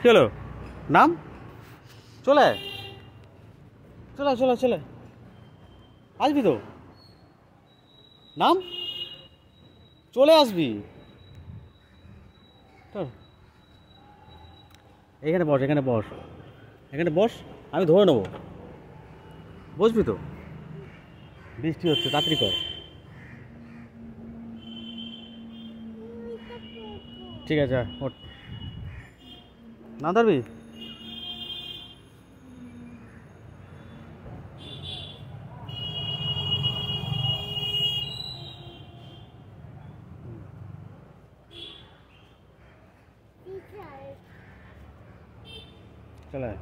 কি হলো? নাম, চলে আয়। চলে চলে চলে, আসবি তো? নাম, চলে আসবি। চল, এখানে বস, এখানে বস, এখানে বস, আমি ধরে নেবো। বসবি তো? বৃষ্টি হচ্ছে, তাড়াতাড়ি কর। ঠিক আছে, ওঠ। না ধরবি? চলে,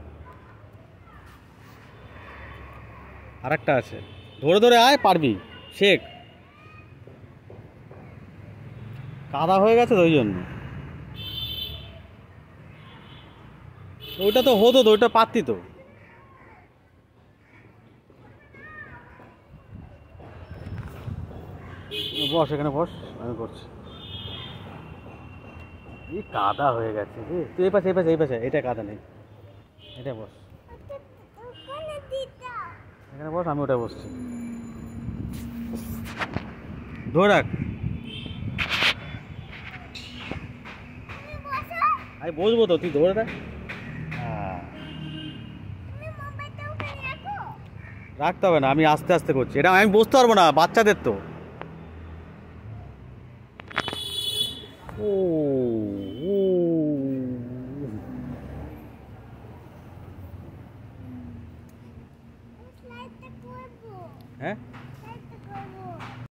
আর একটা আছে, ধরে ধরে আয়, পারবি, শেখ। কাদা হয়ে গেছে তো ওই জন্য। ওইটা তো হতো তো, ওইটা পারতি তো। বস, এখানে বস, আমি করছি। এই কাদা হয়ে গেছে রে, তুই এই পাশে, এই পাশে, এই পাশে, এটা কাদা নেই, এটা বস, এখানে বস, আমি ওটা বসছি। ধরে রাখ, আমি বসবো তো, তুই ধরে রাখ। হ্যাঁ, রাখতে হবে না, আমি আস্তে আস্তে করছি, এটা আমি বসতে পারবো না, বাচ্চাদের তো। ও